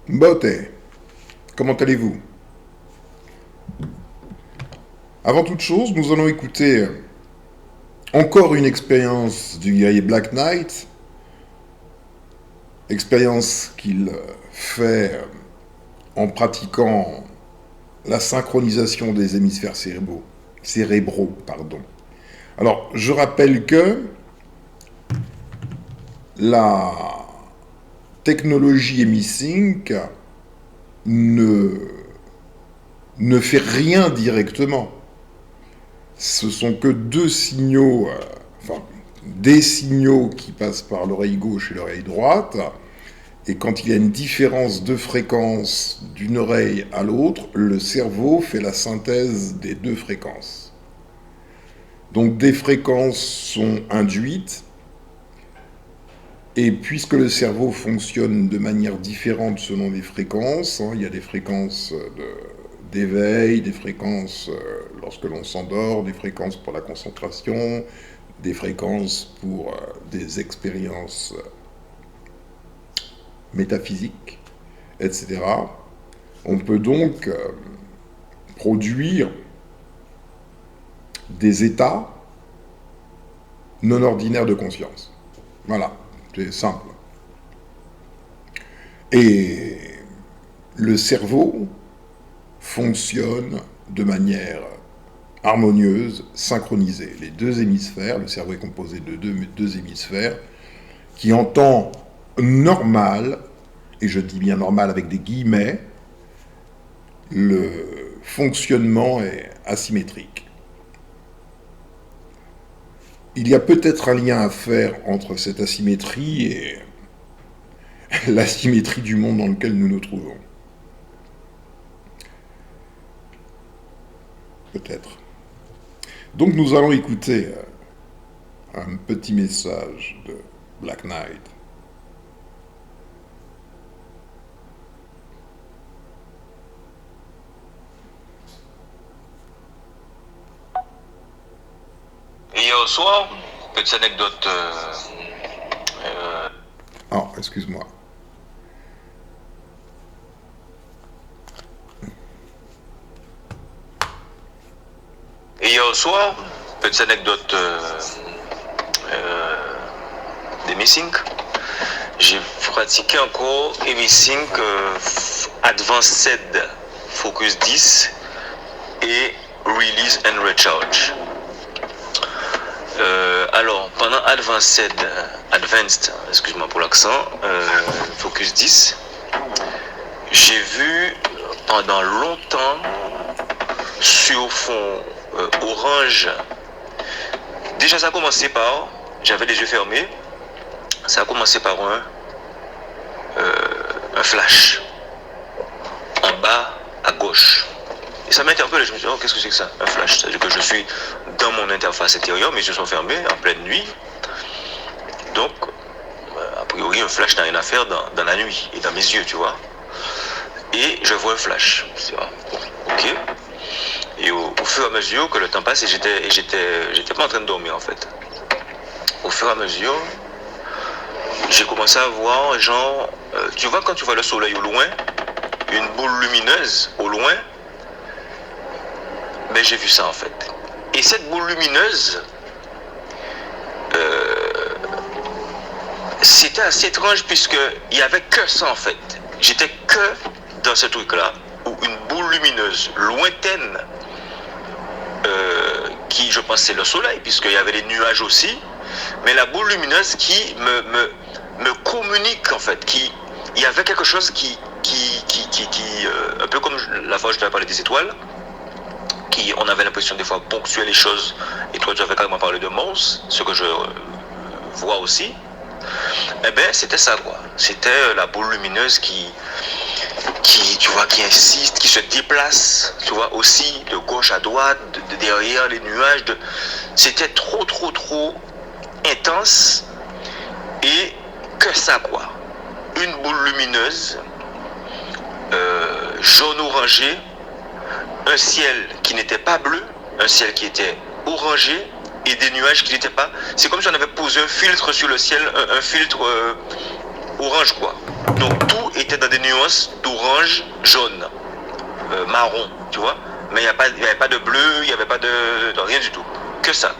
Botte, comment allez-vous? Avant toute chose, nous allons écouter encore une expérience du guerrier Black Knight, expérience qu'il fait en pratiquant la synchronisation des hémisphères cérébraux, pardon. Alors, je rappelle que la technologie HemiSync ne, ne fait rien directement. Ce sont que deux signaux, enfin des signaux qui passent par l'oreille gauche et l'oreille droite, et quand il y a une différence de fréquence d'une oreille à l'autre, le cerveau fait la synthèse des deux fréquences. Donc des fréquences sont induites, et puisque le cerveau fonctionne de manière différente selon les fréquences, il y a des fréquences d'éveil, des fréquences lorsque l'on s'endort, des fréquences pour la concentration, des fréquences pour des expériences métaphysiques, etc. On peut donc produire des états non ordinaires de conscience. Voilà, c'est simple. Et le cerveau fonctionne de manière harmonieuse, synchronisée. Les deux hémisphères, le cerveau est composé de deux hémisphères, qui en temps normal, et je dis bien normal avec des guillemets, le fonctionnement est asymétrique. Il y a peut-être un lien à faire entre cette asymétrie et l'asymétrie du monde dans lequel nous nous trouvons. Peut-être. Donc nous allons écouter un petit message de Black Knight. Et hier soir, petite anecdote. Ah, excuse-moi. Et hier soir, petite anecdote d'HemiSync. J'ai pratiqué encore HemiSync Advanced Focus 10 et Release and Recharge. Alors, pendant Advanced, excuse-moi pour l'accent, Focus 10, j'ai vu pendant longtemps sur fond orange. Déjà, ça a commencé par, j'avais les yeux fermés, ça a commencé par un flash en bas à gauche. Et ça m'a interpellé, je me suis dit, oh, qu'est-ce que c'est que ça, un flash? C'est-à-dire que je suis dans mon interface intérieure, mes yeux sont fermés en pleine nuit. Donc, a priori, un flash n'a rien à faire dans la nuit et dans mes yeux, tu vois. Et je vois un flash. Je dis, ah, ok. Et au fur et à mesure que le temps passe, et j'étais pas en train de dormir en fait. Au fur et à mesure, j'ai commencé à voir, genre, tu vois quand tu vois le soleil au loin, une boule lumineuse au loin, ben j'ai vu ça en fait. Et cette boule lumineuse, c'était assez étrange puisqu'il n'y avait que ça en fait. J'étais que dans ce truc-là, où une boule lumineuse lointaine, qui je pense c'est le soleil, puisqu'il y avait les nuages aussi, mais la boule lumineuse qui me communique en fait, il y avait quelque chose qui un peu comme la fois où je t'avais parlé des étoiles, on avait l'impression des fois ponctuer les choses, et toi tu avais carrément parlé de monstres, ce que je vois aussi. Eh ben c'était ça quoi, c'était la boule lumineuse qui tu vois, qui insiste, qui se déplace, tu vois, aussi de gauche à droite, de derrière les nuages. C'était trop intense, et que ça quoi. Une boule lumineuse, jaune orangé, un ciel qui n'était pas bleu, un ciel qui était orangé, et des nuages qui n'étaient pas. C'est comme si on avait posé un filtre sur le ciel, un filtre orange quoi. Donc tout était dans des nuages nuance d'orange, jaune, marron, tu vois. Mais il n'y avait pas de bleu, il n'y avait pas de rien du tout. Que ça.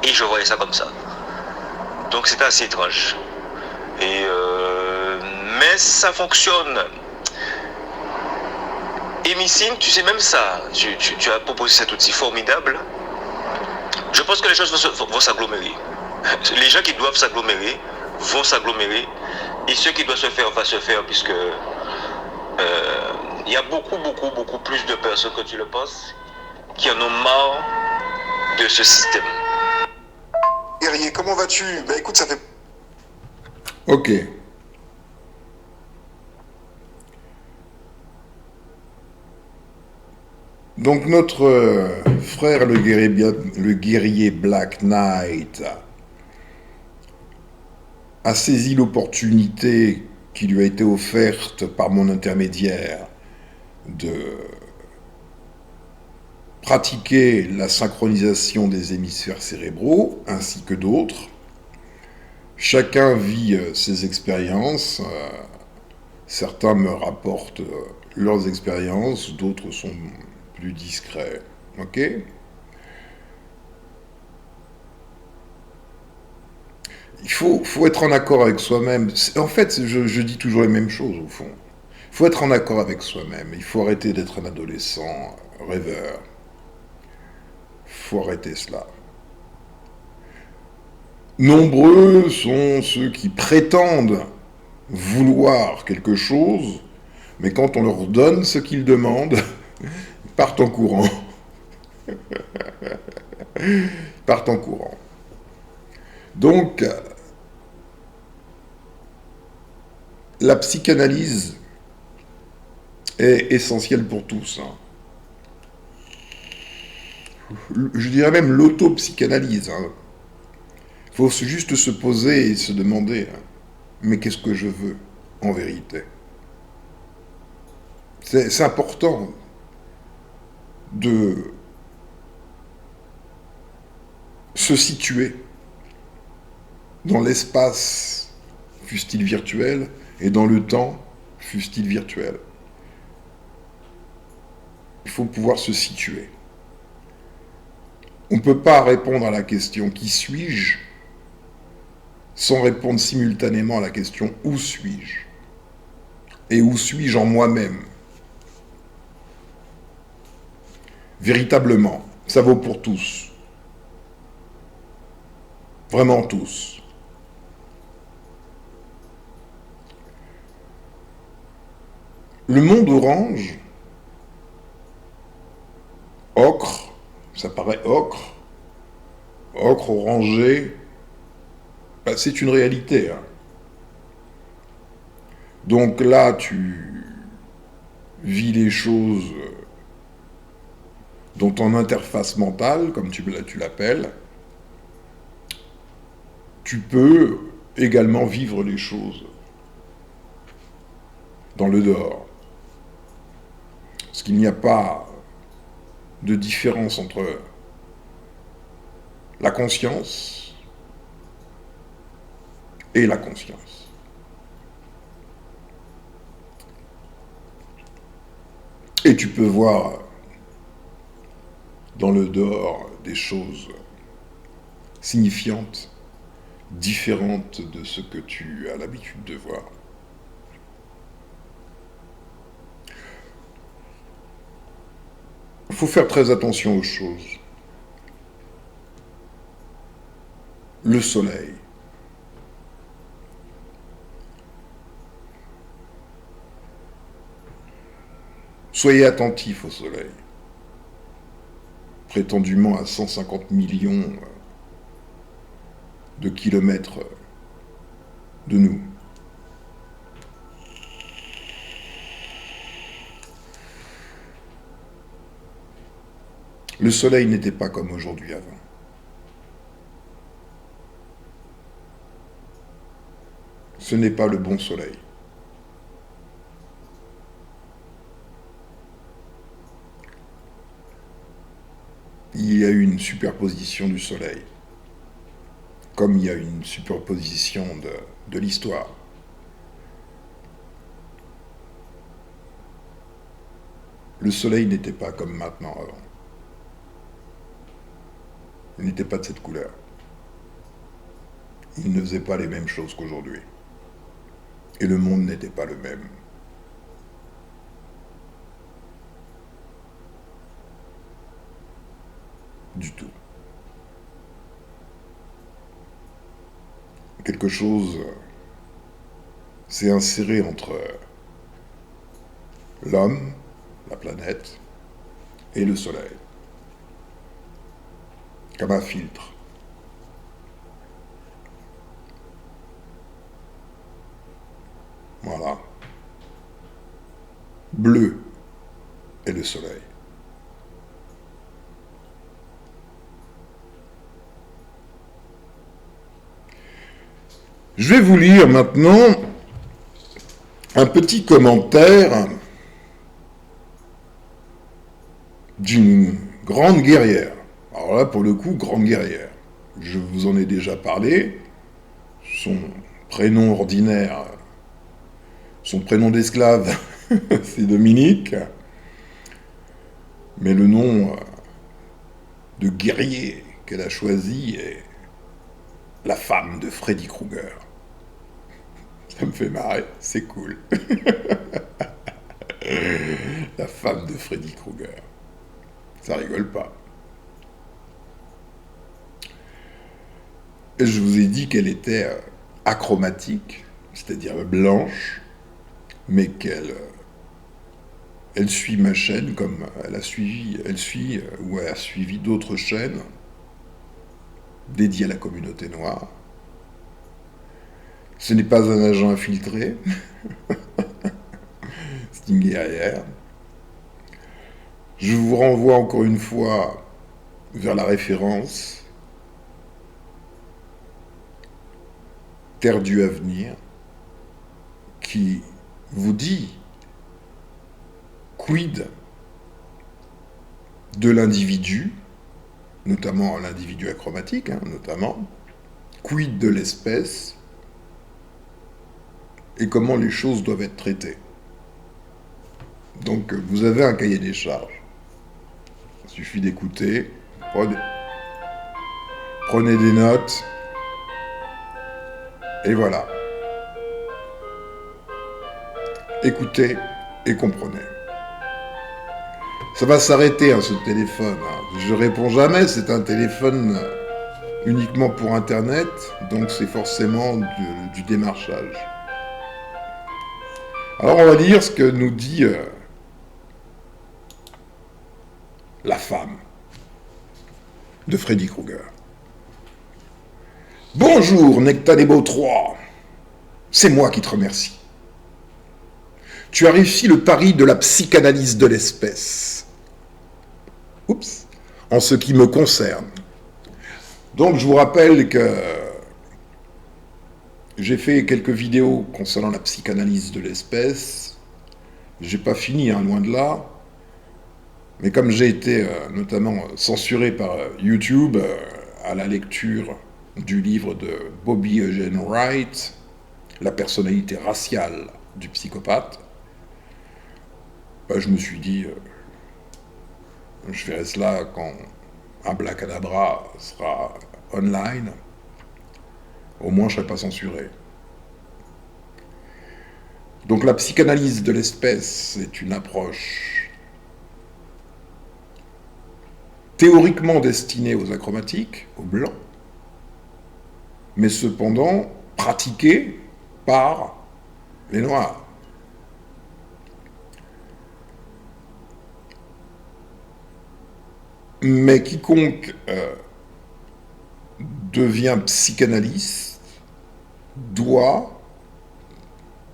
Et je voyais ça comme ça. Donc c'était assez étrange. Mais ça fonctionne. Et Missine, tu sais même ça, tu as proposé cet outil formidable. Je pense que les choses vont s'agglomérer. Les gens qui doivent s'agglomérer vont s'agglomérer. Et ce qui doit se faire va se faire puisque il y a beaucoup plus de personnes que tu le penses qui en ont marre de ce système. Guerrier, comment vas-tu? Bah écoute, ça fait... Ok. Donc notre frère le guerrier Black Knight a saisi l'opportunité qui lui a été offerte par mon intermédiaire de pratiquer la synchronisation des hémisphères cérébraux ainsi que d'autres. Chacun vit ses expériences. Certains me rapportent leurs expériences, d'autres sont plus discrets. Ok ? Il faut être en accord avec soi-même. En fait, je dis toujours les mêmes choses, au fond. Il faut être en accord avec soi-même. Il faut arrêter d'être un adolescent rêveur. Il faut arrêter cela. Nombreux sont ceux qui prétendent vouloir quelque chose, mais quand on leur donne ce qu'ils demandent, ils partent en courant. Ils partent en courant. Donc, la psychanalyse est essentielle pour tous. Je dirais même l'autopsychanalyse. Il faut juste se poser et se demander, mais qu'est-ce que je veux en vérité? C'est important de se situer dans l'espace, fût-il virtuel, et dans le temps, fût-il virtuel. Il faut pouvoir se situer. On ne peut pas répondre à la question « Qui suis-je » sans répondre simultanément à la question « Où suis-je » et « Où suis-je en moi-même » Véritablement, ça vaut pour tous. Vraiment tous. Le monde orange, ocre, ça paraît ocre orangé, bah, c'est une réalité. Donc là, tu vis les choses dans ton interface mentale, comme tu l'appelles. Tu peux également vivre les choses dans le dehors. Parce qu'il n'y a pas de différence entre la conscience et la conscience. Et tu peux voir dans le dehors des choses signifiantes, différentes de ce que tu as l'habitude de voir. Il faut faire très attention aux choses. Le soleil. Soyez attentifs au soleil. Prétendument à 150 millions de kilomètres de nous. Le soleil n'était pas comme aujourd'hui avant. Ce n'est pas le bon soleil. Il y a eu une superposition du soleil, comme il y a une superposition de l'histoire. le soleil n'était pas comme maintenant avant. Il n'était pas de cette couleur. Il ne faisait pas les mêmes choses qu'aujourd'hui. Et le monde n'était pas le même. Du tout. Quelque chose s'est inséré entre l'homme, la planète, et le soleil. Comme un filtre. Voilà. Bleu est le soleil. Je vais vous lire maintenant un petit commentaire d'une grande guerrière. Alors là, pour le coup, grande guerrière. Je vous en ai déjà parlé. Son prénom ordinaire, son prénom d'esclave, c'est Dominique. Mais le nom de guerrier qu'elle a choisi est la femme de Freddy Krueger. Ça me fait marrer, c'est cool. La femme de Freddy Krueger. Ça rigole pas. Je vous ai dit qu'elle était achromatique, c'est-à-dire blanche, mais qu'elle suit ma chaîne comme elle a suivi d'autres chaînes dédiées à la communauté noire. Ce n'est pas un agent infiltré, c'est une guerrière. Je vous renvoie encore une fois vers la référence Terre du Avenir, qui vous dit quid de l'individu, notamment l'individu achromatique, notamment, quid de l'espèce, et comment les choses doivent être traitées. Donc vous avez un cahier des charges. Il suffit d'écouter, prenez des notes, et voilà. Écoutez et comprenez. Ça va s'arrêter, ce téléphone. Je réponds jamais, c'est un téléphone uniquement pour Internet, donc c'est forcément du démarchage. Alors on va lire ce que nous dit la femme de Freddy Krueger. Bonjour, Nectanebo 3. C'est moi qui te remercie. Tu as réussi le pari de la psychanalyse de l'espèce. Oups. En ce qui me concerne. Donc je vous rappelle que j'ai fait quelques vidéos concernant la psychanalyse de l'espèce. J'ai pas fini, loin de là. Mais comme j'ai été notamment censuré par YouTube à la lecture du livre de Bobby Eugene Wright, La personnalité raciale du psychopathe, je me suis dit, je ferai cela quand Abracadabra sera online. Au moins, je ne serai pas censuré. Donc la psychanalyse de l'espèce est une approche théoriquement destinée aux achromatiques, aux blancs, mais cependant pratiquée par les noirs. Mais quiconque devient psychanalyste doit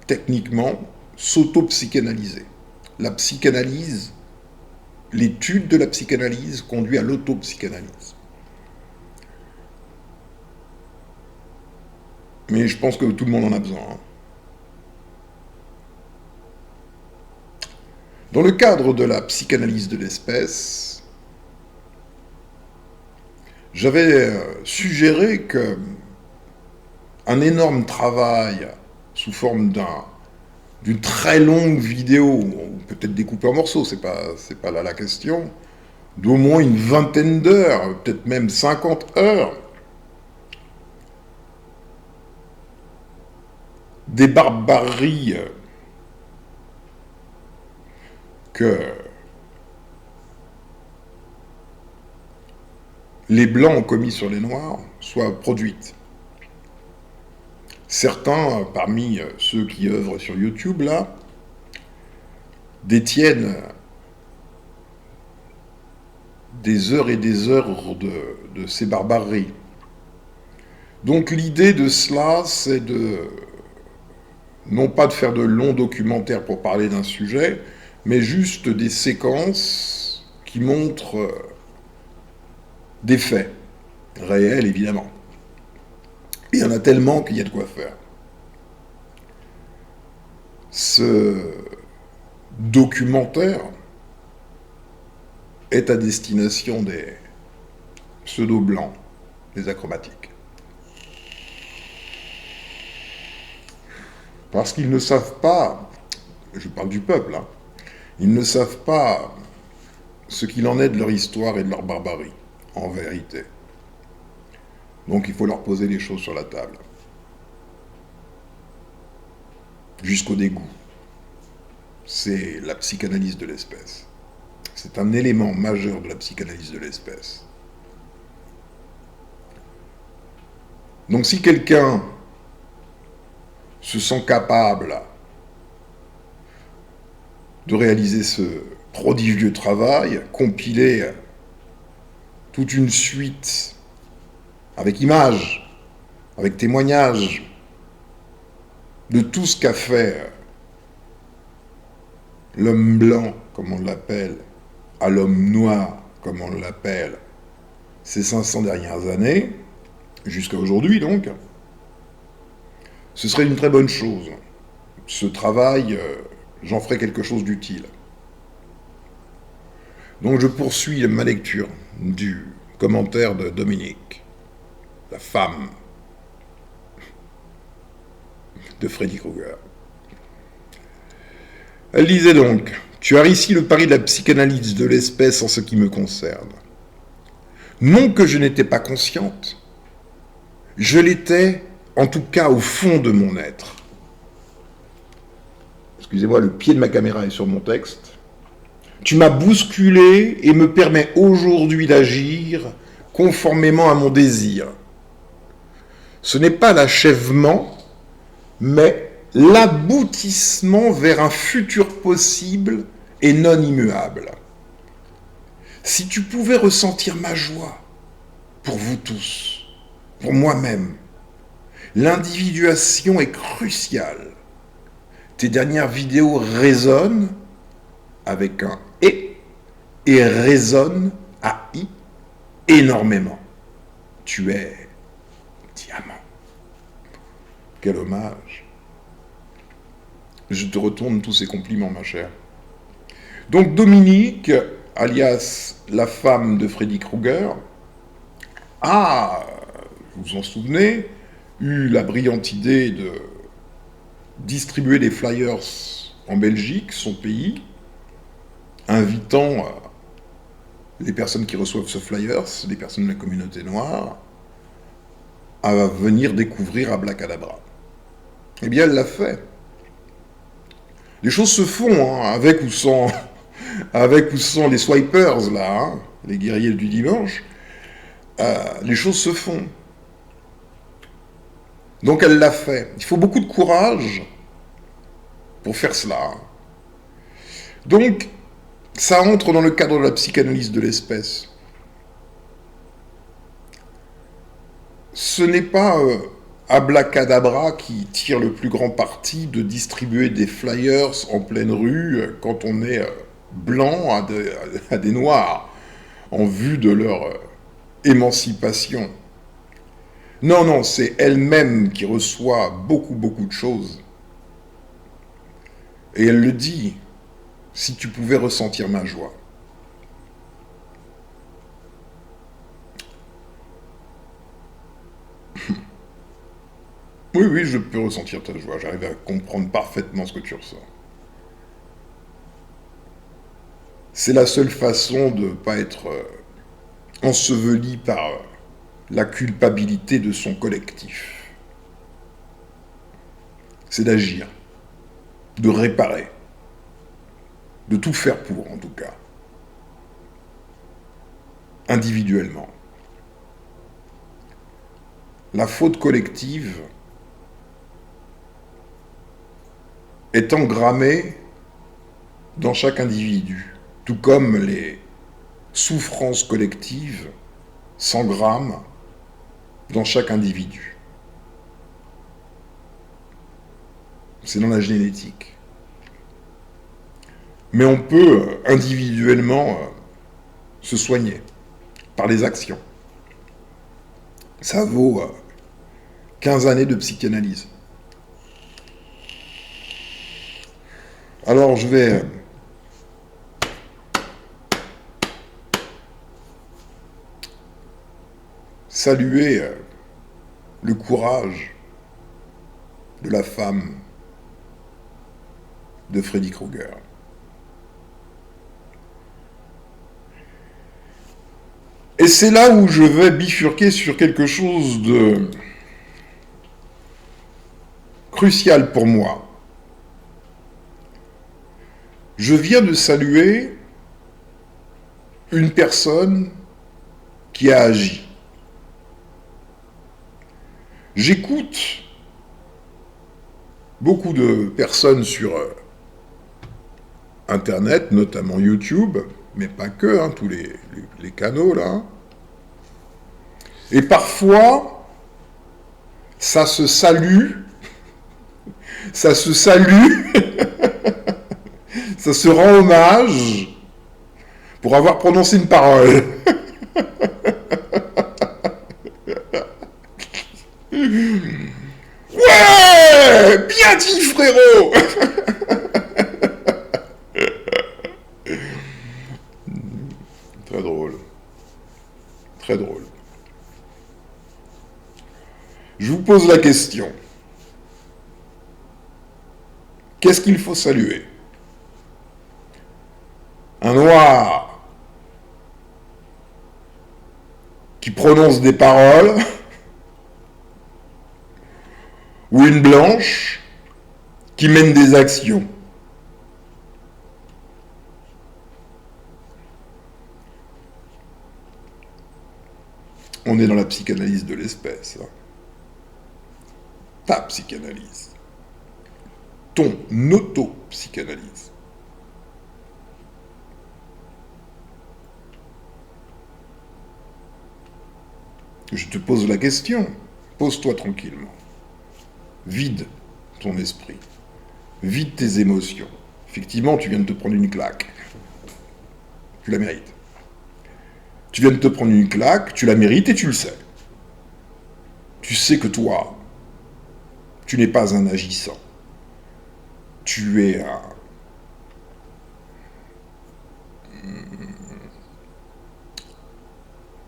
techniquement s'auto-psychanalyser. La psychanalyse, l'étude de la psychanalyse conduit à l'auto-psychanalyse. Mais je pense que tout le monde en a besoin. Dans le cadre de la psychanalyse de l'espèce, j'avais suggéré qu'un énorme travail sous forme d'un d'une très longue vidéo, ou peut-être découpée en morceaux, c'est pas là la question, d'au moins une vingtaine d'heures, peut-être même 50 heures, des barbaries que les Blancs ont commis sur les Noirs soient produites. Certains, parmi ceux qui œuvrent sur YouTube, là, détiennent des heures et des heures de ces barbaries. Donc l'idée de cela, c'est non pas de faire de longs documentaires pour parler d'un sujet, mais juste des séquences qui montrent des faits, réels évidemment. Il y en a tellement qu'il y a de quoi faire. Ce documentaire est à destination des pseudo-blancs, des acrobatiques. Parce qu'ils ne savent pas, je parle du peuple, hein, ils ne savent pas ce qu'il en est de leur histoire et de leur barbarie, en vérité. Donc il faut leur poser les choses sur la table. Jusqu'au dégoût. C'est la psychanalyse de l'espèce. C'est un élément majeur de la psychanalyse de l'espèce. Donc si quelqu'un se sent capable de réaliser ce prodigieux travail, compiler toute une suite avec images, avec témoignages de tout ce qu'a fait l'homme blanc, comme on l'appelle, à l'homme noir, comme on l'appelle, ces 500 dernières années, jusqu'à aujourd'hui donc, ce serait une très bonne chose. Ce travail, j'en ferai quelque chose d'utile. Donc je poursuis ma lecture du commentaire de Dominique, la femme de Freddy Krueger. Elle disait donc, « Tu as réussi le pari de la psychanalyse de l'espèce en ce qui me concerne. Non que je n'étais pas consciente, je l'étais en tout cas au fond de mon être. » Excusez-moi, le pied de ma caméra est sur mon texte. « Tu m'as bousculé et me permets aujourd'hui d'agir conformément à mon désir. Ce n'est pas l'achèvement, mais l'aboutissement vers un futur possible et non immuable. Si tu pouvais ressentir ma joie, pour vous tous, pour moi-même, l'individuation est cruciale. Tes dernières vidéos résonnent avec un « et résonnent à « i » énormément. Tu es diamant. » Quel hommage. Je te retourne tous ces compliments, ma chère. Donc Dominique, alias la femme de Freddy Krueger, a, vous vous en souvenez, eu la brillante idée de distribuer des flyers en Belgique, son pays, invitant les personnes qui reçoivent ce flyers, les personnes de la communauté noire, à venir découvrir Ablacadabra. Eh bien, elle l'a fait. Les choses se font, hein, avec ou sans les swipers, là, hein, les guerriers du dimanche. Les choses se font. Donc elle l'a fait. Il faut beaucoup de courage pour faire cela. Donc, ça entre dans le cadre de la psychanalyse de l'espèce. Ce n'est pas Ablacadabra qui tire le plus grand parti de distribuer des flyers en pleine rue quand on est blanc à des noirs, en vue de leur émancipation. Non, non, c'est elle-même qui reçoit beaucoup, beaucoup de choses. Et elle le dit, si tu pouvais ressentir ma joie. Oui, oui, je peux ressentir ta joie. J'arrive à comprendre parfaitement ce que tu ressens. C'est la seule façon de ne pas être enseveli par la culpabilité de son collectif. C'est d'agir, de réparer, de tout faire pour, en tout cas, individuellement. La faute collective est engrammée dans chaque individu, tout comme les souffrances collectives s'engramment dans chaque individu. C'est dans la génétique. Mais on peut individuellement se soigner par les actions. Ça vaut 15 années de psychanalyse. Alors je vais saluer le courage de la femme de Freddy Krueger. Et c'est là où je vais bifurquer sur quelque chose de crucial pour moi. Je viens de saluer une personne qui a agi. J'écoute beaucoup de personnes sur Internet, notamment YouTube, mais pas que, tous les canaux là. Et parfois, ça se salue, ça se rend hommage pour avoir prononcé une parole. Ouais, bien dit frérot. Très drôle. Très drôle. Je vous pose la question. Qu'est-ce qu'il faut saluer? Un noir qui prononce des paroles ou une blanche qui mène des actions? On est dans la psychanalyse de l'espèce. Ta psychanalyse. Ton auto-psychanalyse. Je te pose la question. Pose-toi tranquillement. Vide ton esprit. Vide tes émotions. Effectivement, tu viens de te prendre une claque. Tu la mérites. Tu viens de te prendre une claque, tu la mérites et tu le sais. Tu sais que toi, tu n'es pas un agissant. Tu es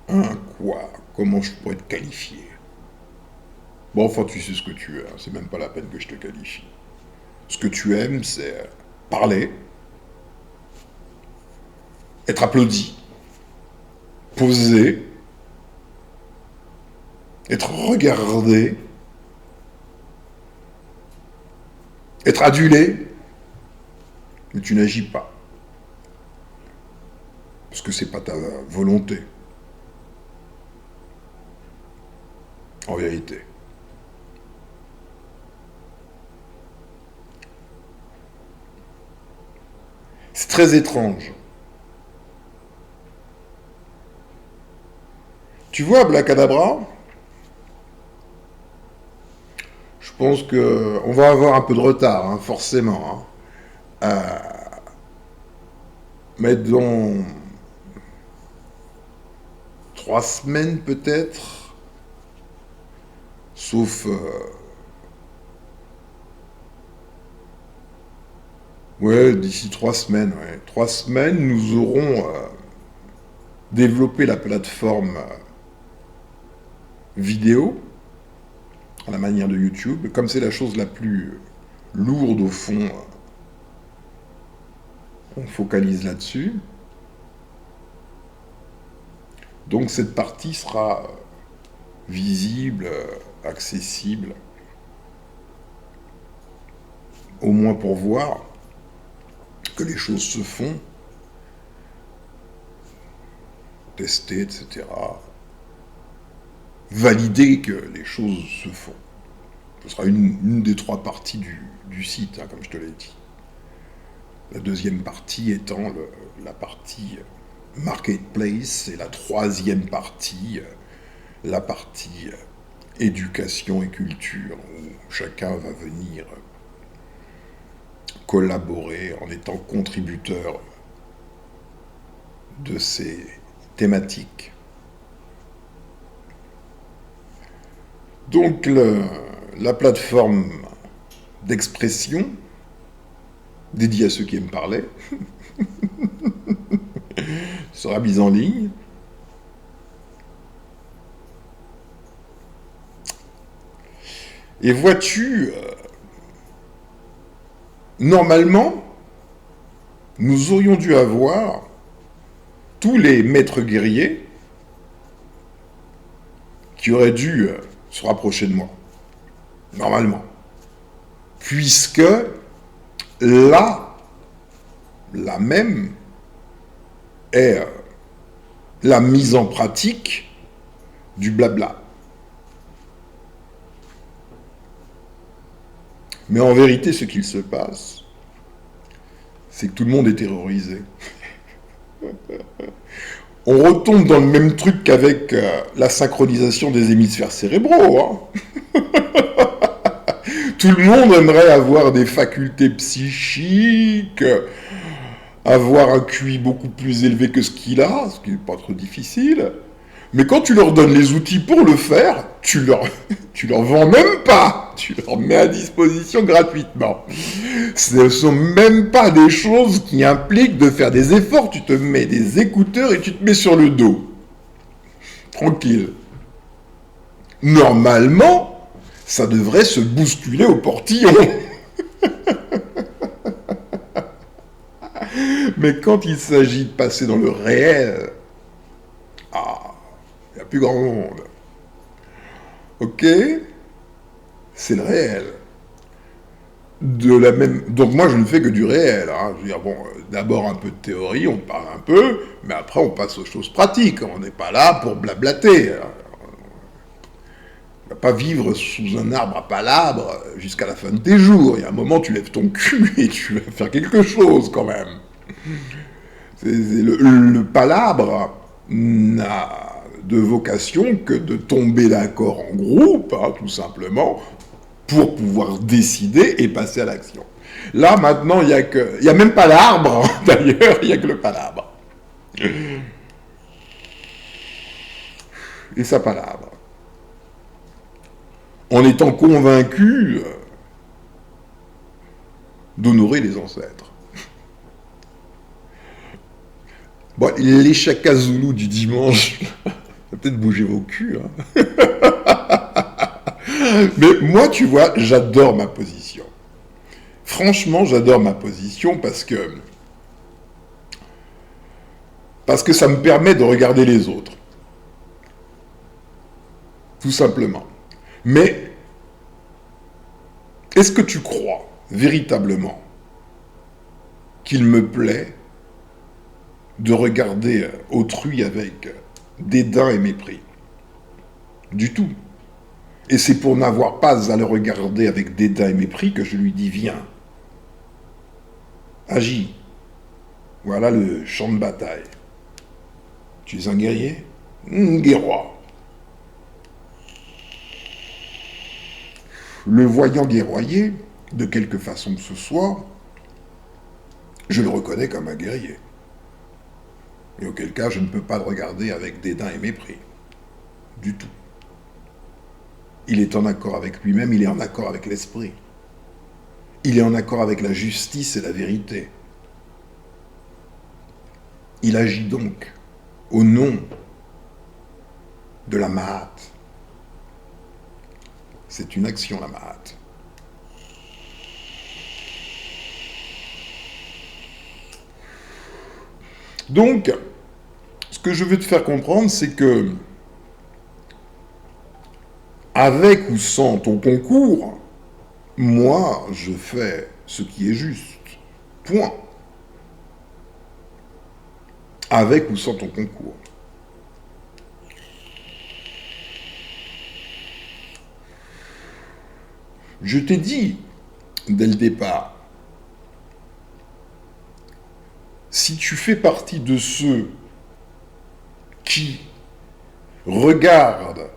un quoi? Comment je pourrais te qualifier? Bon, enfin, tu sais ce que tu es. C'est même pas la peine que je te qualifie. Ce que tu aimes, c'est parler, être applaudi, poser, être regardé, être adulé, mais tu n'agis pas. Parce que c'est pas ta volonté. En vérité. C'est très étrange. Tu vois, Blacadabra, je pense qu'on va avoir un peu de retard, forcément. Mais dans 3 semaines peut-être, sauf... ouais, d'ici 3 semaines, ouais. 3 semaines, nous aurons développé la plateforme vidéo à la manière de YouTube. Comme c'est la chose la plus lourde au fond, on focalise là-dessus. Donc cette partie sera visible, accessible, au moins pour voir que les choses se font, tester, etc. Valider que les choses se font. Ce sera une des trois parties du site, hein, comme je te l'ai dit. La deuxième partie étant la partie marketplace et la troisième partie, la partie éducation et culture, où chacun va venir collaborer en étant contributeur de ces thématiques. Donc la plateforme d'expression dédiée à ceux qui aiment parler sera mise en ligne. Et vois-tu, normalement, nous aurions dû avoir tous les maîtres guerriers qui auraient dû se rapprocher de moi. Normalement. Puisque là même est la mise en pratique du blabla. Mais en vérité, ce qu'il se passe, c'est que tout le monde est terrorisé. On retombe dans le même truc qu'avec la synchronisation des hémisphères cérébraux. Hein. Tout le monde aimerait avoir des facultés psychiques, avoir un QI beaucoup plus élevé que ce qu'il a, ce qui n'est pas trop difficile. Mais quand tu leur donnes les outils pour le faire, tu leur vends même pas. Tu leur mets à disposition gratuitement. Ce ne sont même pas des choses qui impliquent de faire des efforts. Tu te mets des écouteurs et tu te mets sur le dos. Tranquille. Normalement, ça devrait se bousculer au portillon. Mais quand il s'agit de passer dans le réel, il n'y a plus grand monde. Ok ? C'est le réel. Donc moi, je ne fais que du réel. Hein. Je veux dire, bon, d'abord un peu de théorie, on parle un peu, mais après, on passe aux choses pratiques. On n'est pas là pour blablater. On ne va pas vivre sous un arbre à palabres jusqu'à la fin de tes jours. Il y a un moment, tu lèves ton cul et tu vas faire quelque chose, quand même. Le palabre n'a de vocation que de tomber d'accord en groupe, hein, tout simplement, pour pouvoir décider et passer à l'action. Là, maintenant, il n'y a même pas l'arbre, hein, d'ailleurs, il n'y a que le palabre. Et ça palabre. En étant convaincu d'honorer les ancêtres. Bon, les chakas zoulous du dimanche, ça va peut-être bouger vos culs, hein. Mais moi, tu vois, j'adore ma position. Franchement, j'adore ma position parce que ça me permet de regarder les autres. Tout simplement. Mais, est-ce que tu crois véritablement qu'il me plaît de regarder autrui avec dédain et mépris? Du tout. Et c'est pour n'avoir pas à le regarder avec dédain et mépris que je lui dis « Viens, agis. Voilà le champ de bataille. Tu es un guerrier ? Guerrois. » Le voyant guerroyer, de quelque façon que ce soit, je le reconnais comme un guerrier. Et auquel cas, je ne peux pas le regarder avec dédain et mépris. Du tout. Il est en accord avec lui-même, il est en accord avec l'esprit. Il est en accord avec la justice et la vérité. Il agit donc au nom de la Mahat. C'est une action, la Mahat. Donc, ce que je veux te faire comprendre, c'est que, avec ou sans ton concours, moi, je fais ce qui est juste. Point. Avec ou sans ton concours. Je t'ai dit, dès le départ, si tu fais partie de ceux qui regardent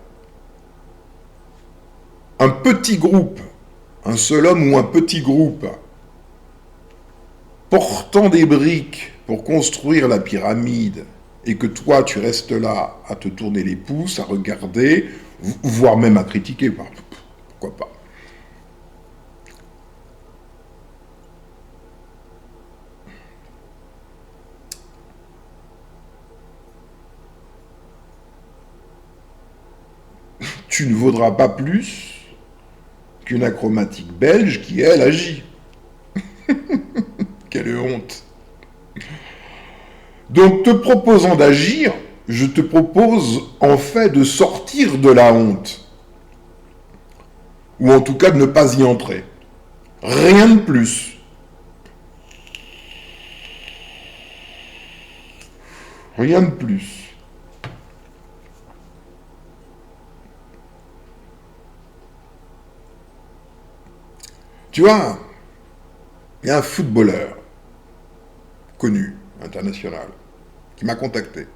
un petit groupe, un seul homme ou un petit groupe, portant des briques pour construire la pyramide, et que toi tu restes là à te tourner les pouces, à regarder, voire même à critiquer, pourquoi pas. Tu ne vaudras pas plus qu'une acrobatique belge qui, elle, agit. Quelle honte. Donc, te proposant d'agir, je te propose en fait de sortir de la honte. Ou en tout cas de ne pas y entrer. Rien de plus. Rien de plus. Tu vois, il y a un footballeur connu, international, qui m'a contacté.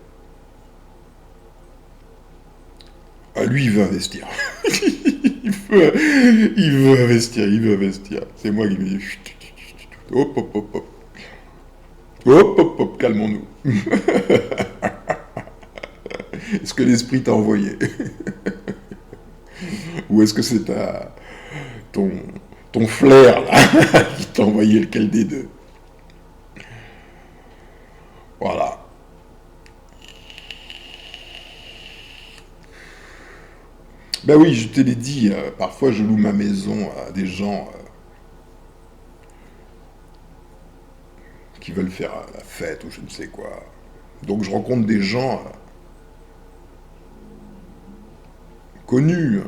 Ah, lui, il veut investir. il veut investir. C'est moi qui lui dis, chut, chut, chut, hop, hop, hop, hop. Hop, hop, hop, calmons-nous. Est-ce que l'esprit t'a envoyé? Ou est-ce que c'est ton flair, là, qui t'a envoyé lequel des deux? Voilà. Ben oui, je te l'ai dit, parfois je loue ma maison à des gens qui veulent faire la fête ou je ne sais quoi. Donc je rencontre des gens connus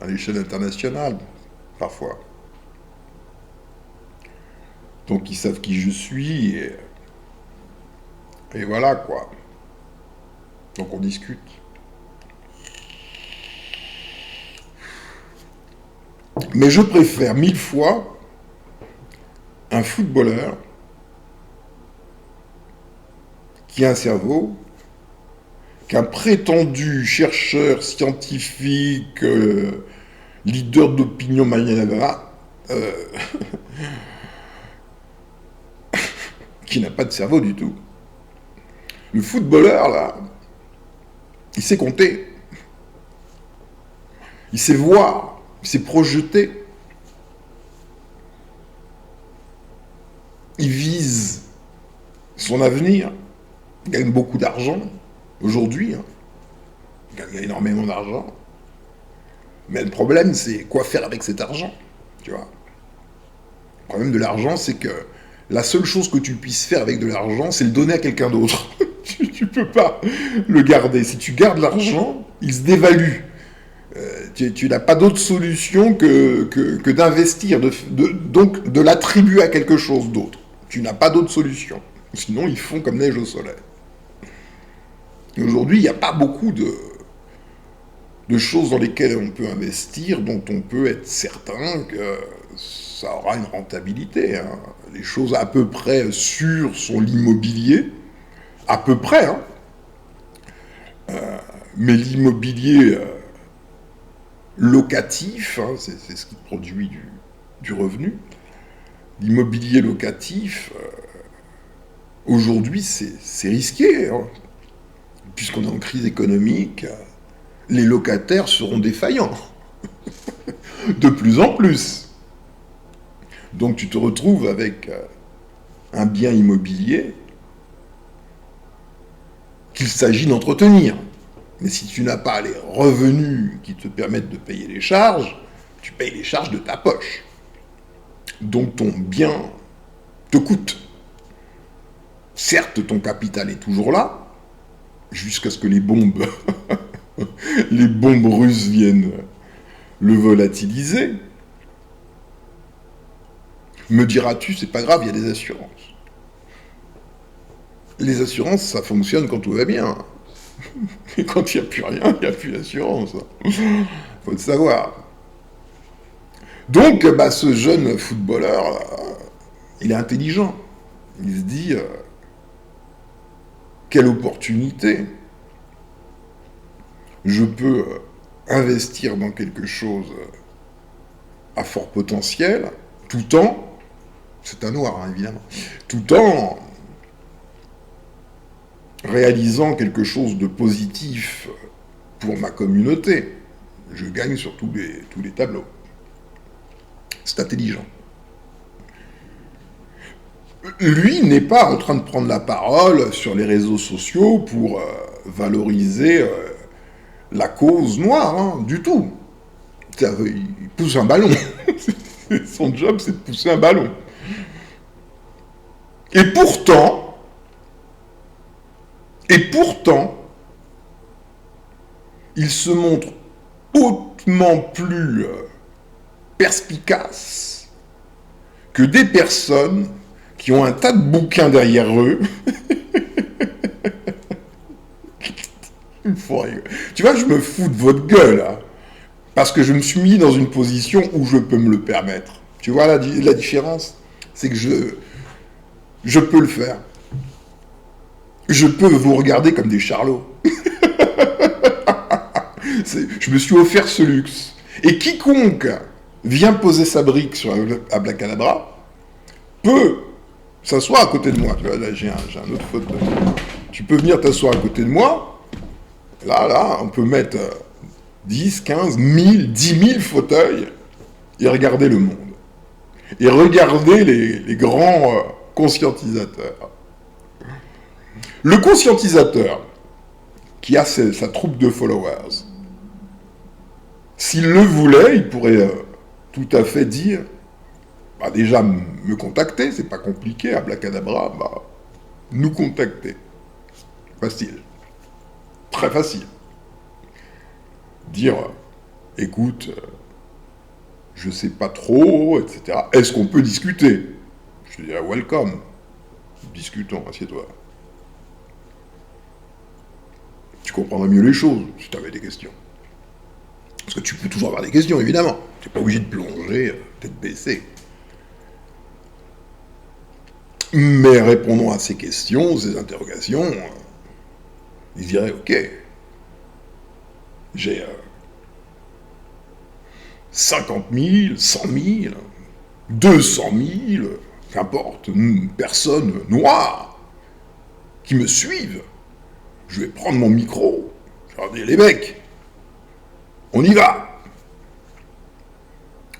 à l'échelle internationale, parfois. Donc ils savent qui je suis et voilà quoi. Donc on discute. Mais je préfère 1000 fois un footballeur qui a un cerveau qu'un prétendu chercheur scientifique, leader d'opinion maniana, qui n'a pas de cerveau du tout. Le footballeur, là, il sait compter. Il sait voir, il sait projeter. Il vise son avenir. Il gagne beaucoup d'argent, aujourd'hui. Il gagne énormément d'argent. Mais le problème, c'est quoi faire avec cet argent, tu vois. Le problème de l'argent, c'est que la seule chose que tu puisses faire avec de l'argent, c'est le donner à quelqu'un d'autre. Tu peux pas le garder. Si tu gardes l'argent, il se dévalue. Tu n'as pas d'autre solution que d'investir, donc de l'attribuer à quelque chose d'autre. Tu n'as pas d'autre solution. Sinon, ils font comme neige au soleil. Et aujourd'hui, il n'y a pas beaucoup de choses dans lesquelles on peut investir, dont on peut être certain que ça aura une rentabilité. Hein. Les choses à peu près sûres sont l'immobilier. À peu près, hein. Mais l'immobilier locatif, hein, c'est ce qui produit du revenu. L'immobilier locatif, aujourd'hui, c'est risqué. Hein. Puisqu'on est en crise économique, les locataires seront défaillants. De plus en plus. Donc tu te retrouves avec un bien immobilier qu'il s'agit d'entretenir. Mais si tu n'as pas les revenus qui te permettent de payer les charges, Tu payes les charges de ta poche. Donc ton bien te coûte. Certes, ton capital est toujours là, jusqu'à ce que les bombes, les bombes russes viennent le volatiliser. Me diras-tu, c'est pas grave, il y a des assurances. Les assurances, ça fonctionne quand tout va bien. Et quand il n'y a plus rien, il n'y a plus d'assurance. Faut le savoir. Donc, ce jeune footballeur, il est intelligent. Il se dit, quelle opportunité. Je peux investir dans quelque chose à fort potentiel, tout en, c'est un noir, hein, évidemment, tout en réalisant quelque chose de positif pour ma communauté. Je gagne sur tous les tableaux. C'est intelligent. Lui n'est pas en train de prendre la parole sur les réseaux sociaux pour valoriser la cause noire, hein, du tout. Il pousse un ballon. Son job, c'est de pousser un ballon. Et pourtant, il se montre hautement plus perspicace que des personnes qui ont un tas de bouquins derrière eux. Tu vois, je me fous de votre gueule, hein, parce que je me suis mis dans une position où je peux me le permettre. Tu vois la différence? C'est que je peux le faire. Je peux vous regarder comme des charlots. Je me suis offert ce luxe. Et quiconque vient poser sa brique sur Abracadabra peut s'asseoir à côté de moi. Tu vois, là, j'ai un autre fauteuil. Tu peux venir t'asseoir à côté de moi. Là, on peut mettre 10, 15, 1000, 10 000 fauteuils et regarder le monde. Et regarder les grands conscientisateurs. Le conscientisateur, qui a sa troupe de followers, s'il le voulait, il pourrait tout à fait dire, déjà me contacter, c'est pas compliqué, Abracadabra, nous contacter. Facile. Très facile. Dire, écoute, je sais pas trop, etc. Est-ce qu'on peut discuter? Je te dirais, welcome. Discutons, assieds-toi. Tu comprendrais mieux les choses si tu avais des questions. Parce que tu peux toujours avoir des questions, évidemment. Tu n'es pas obligé de plonger, tête baissée. Mais répondons à ces questions, ces interrogations, ils diraient, ok, j'ai 50 000, 100 000, 200 000, qu'importe, personnes noires qui me suivent. Je vais prendre mon micro, je vais leur dire, les mecs, on y va.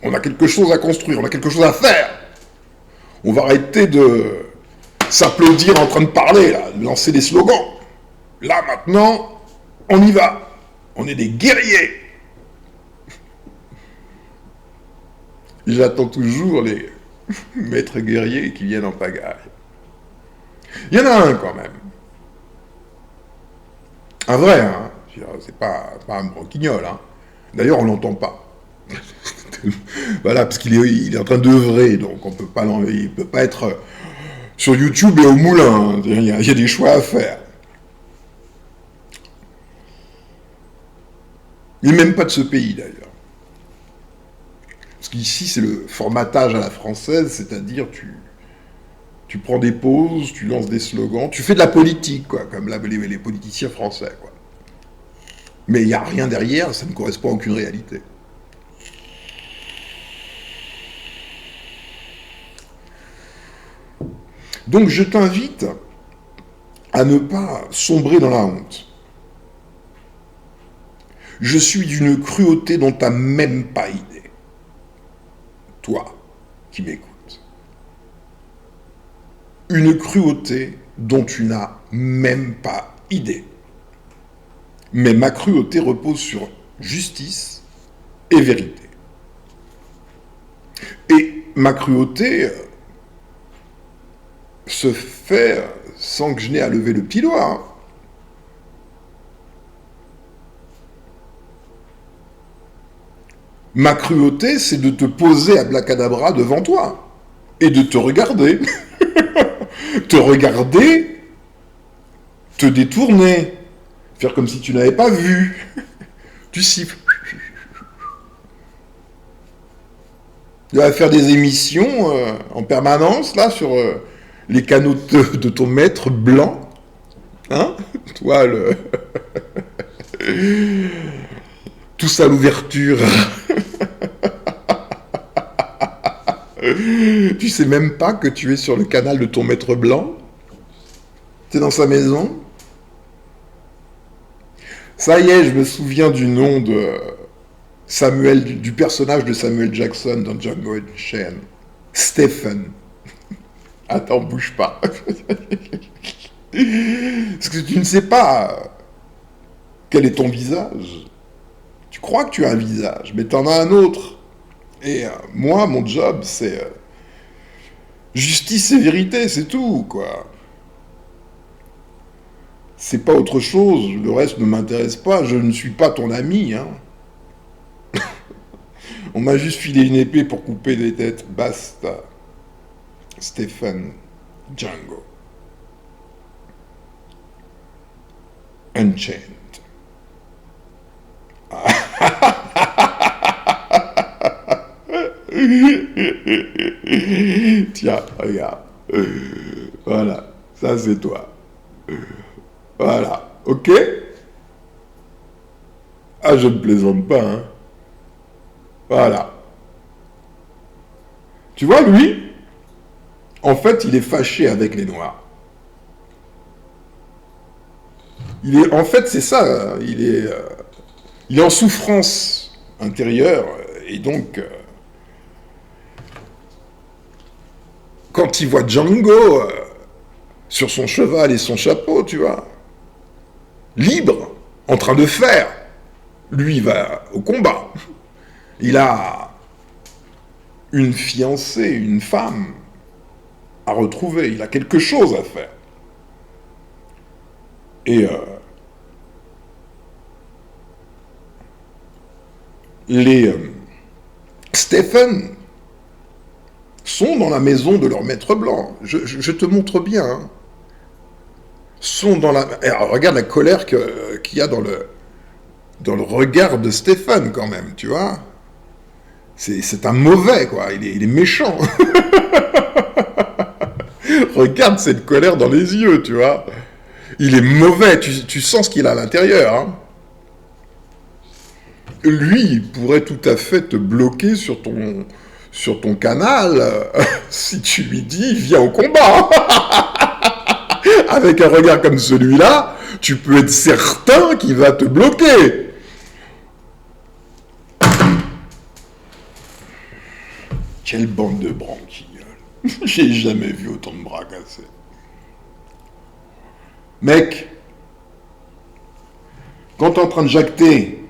On a quelque chose à construire, on a quelque chose à faire. On va arrêter de s'applaudir en train de parler, là, de lancer des slogans. Là, maintenant, on y va. On est des guerriers. J'attends toujours les maîtres guerriers qui viennent en pagaille. Il y en a un, quand même. Un vrai, hein. C'est pas un broquignol, hein. D'ailleurs, on l'entend pas. Voilà, parce qu'il est en train d'œuvrer, donc il peut pas être sur YouTube et au moulin. Hein. Il y a des choix à faire. Il n'est même pas de ce pays, d'ailleurs. Parce qu'ici, c'est le formatage à la française, c'est-à-dire tu prends des pauses, tu lances des slogans, tu fais de la politique, quoi, comme les politiciens français, quoi. Mais il n'y a rien derrière, ça ne correspond à aucune réalité. Donc je t'invite à ne pas sombrer dans la honte. Je suis d'une cruauté dont tu n'as même pas idée. Toi qui m'écoutes. Une cruauté dont tu n'as même pas idée. Mais ma cruauté repose sur justice et vérité. ma cruauté se fait sans que je n'ai à lever le petit doigt. Hein. Ma cruauté, c'est de te poser à Blacadabra devant toi et de te regarder. Te regarder, te détourner, faire comme si tu n'avais pas vu. Tu siffles. Tu vas faire des émissions en permanence, là, sur les canaux de ton maître blanc. Hein? Toi, le... Tout ça à l'ouverture. Tu sais même pas que tu es sur le canal de ton maître blanc. T'es dans sa maison. Ça y est, je me souviens du nom de Samuel, du personnage de Samuel Jackson dans Django Unchained. Stephen. Attends, bouge pas. Parce que tu ne sais pas quel est ton visage. Tu crois que tu as un visage, mais tu en as un autre. Et moi, mon job, c'est justice et vérité, c'est tout, quoi. C'est pas autre chose, le reste ne m'intéresse pas, je ne suis pas ton ami, hein. On m'a juste filé une épée pour couper des têtes, basta. Stephen Django. Unchained. Tiens, regarde. Voilà, ça c'est toi. Voilà, ok? Ah, je ne plaisante pas, hein. Voilà. Tu vois, lui, en fait, il est fâché avec les Noirs. En fait, c'est ça, il est en souffrance intérieure, et donc, quand il voit Django sur son cheval et son chapeau, tu vois, libre, en train de faire, lui, il va au combat. Il a une fiancée, une femme à retrouver, il a quelque chose à faire. Et les Stephen sont dans la maison de leur maître blanc. Je te montre bien. Hein. Sont dans la... Alors, regarde la colère qu'il y a dans le regard de Stephen, quand même, tu vois. C'est un mauvais, quoi. Il est méchant. Regarde cette colère dans les yeux, tu vois. Il est mauvais. Tu sens ce qu'il a à l'intérieur, hein. Lui, il pourrait tout à fait te bloquer sur ton canal si tu lui dis « Viens au combat !» Avec un regard comme celui-là, tu peux être certain qu'il va te bloquer. Quelle bande de branquignoles. J'ai jamais vu autant de bras cassés. Mec, quand t'es en train de jacter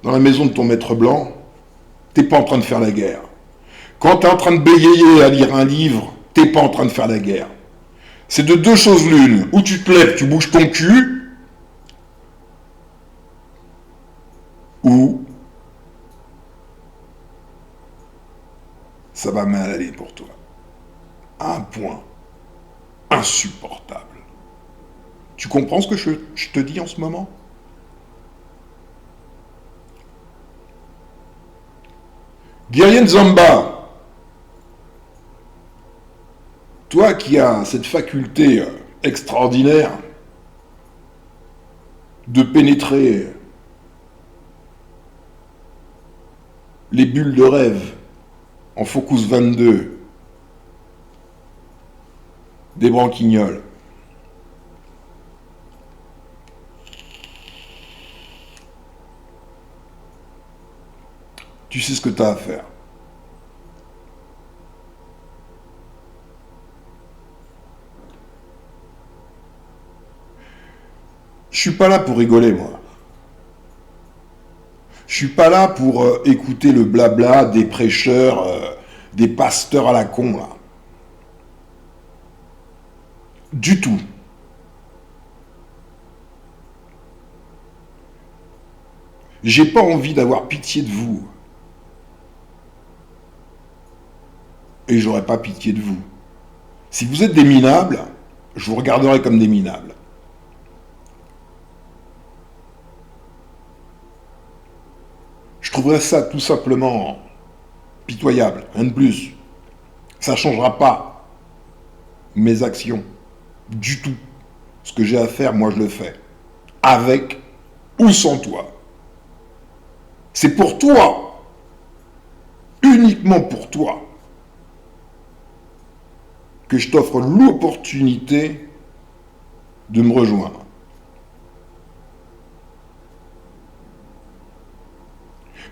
dans la maison de ton maître blanc, t'es pas en train de faire la guerre. Quand t'es en train de bégayer à lire un livre, t'es pas en train de faire la guerre. C'est de deux choses l'une. Ou tu te lèves, tu bouges ton cul, ou ça va mal aller pour toi. À un point insupportable. Tu comprends ce que je te dis en ce moment ? Guerrier Nzamba, toi qui as cette faculté extraordinaire de pénétrer les bulles de rêve en focus 22 des branquignoles, tu sais ce que tu as à faire. Je suis pas là pour rigoler, moi. Je suis pas là pour écouter le blabla des prêcheurs des pasteurs à la con, là. Du tout. J'ai pas envie d'avoir pitié de vous. Et j'aurai pas pitié de vous. Si vous êtes des minables, je vous regarderai comme des minables. Je trouverais ça tout simplement pitoyable, rien de plus. Ça ne changera pas mes actions du tout. Ce que j'ai à faire, moi je le fais. Avec ou sans toi. C'est pour toi. Uniquement pour toi. Que je t'offre l'opportunité de me rejoindre.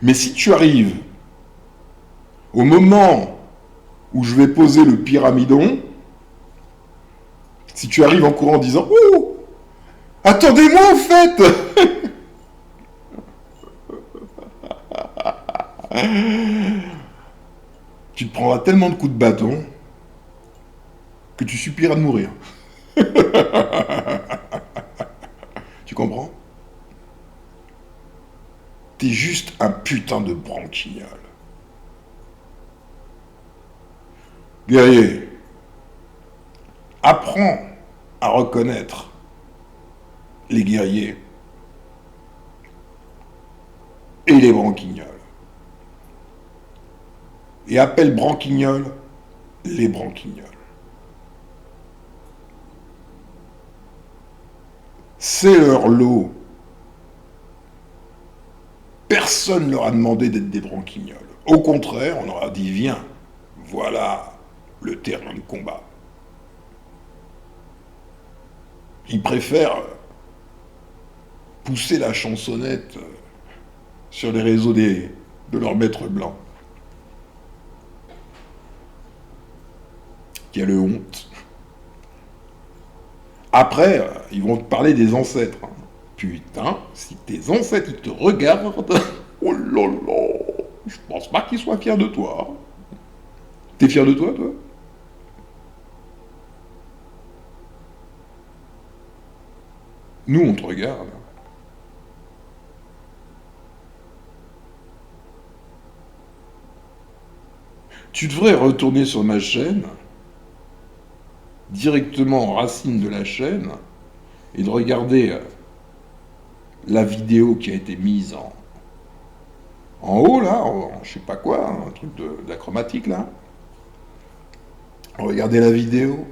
Mais si tu arrives au moment où je vais poser le pyramidon, si tu arrives en courant en disant « Oh, attendez-moi en fait !» Tu te prendras tellement de coups de bâton que tu suffiras de mourir. Tu comprends? T'es juste un putain de branquignol. Guerrier, apprends à reconnaître les guerriers et les branquignols. Et appelle branquignols les branquignols. C'est leur lot. Personne ne leur a demandé d'être des branquignols. Au contraire, on leur a dit, viens, voilà le terrain de combat. Ils préfèrent pousser la chansonnette sur les réseaux de leurs maîtres blancs. Quelle honte. Après, ils vont te parler des ancêtres. Putain, si tes ancêtres ils te regardent, oh là là, je pense pas qu'ils soient fiers de toi. T'es fier de toi, toi? Nous, on te regarde. Tu devrais retourner sur ma chaîne, directement en racine de la chaîne, et de regarder la vidéo qui a été mise en haut, là, je sais pas quoi, un truc d'achromatique, là. Regardez la vidéo,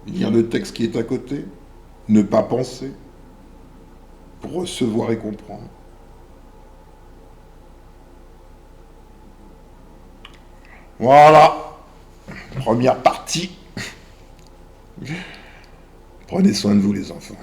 lire le texte qui est à côté, ne pas penser, pour recevoir et comprendre. Voilà, première partie. Prenez soin de vous, les enfants.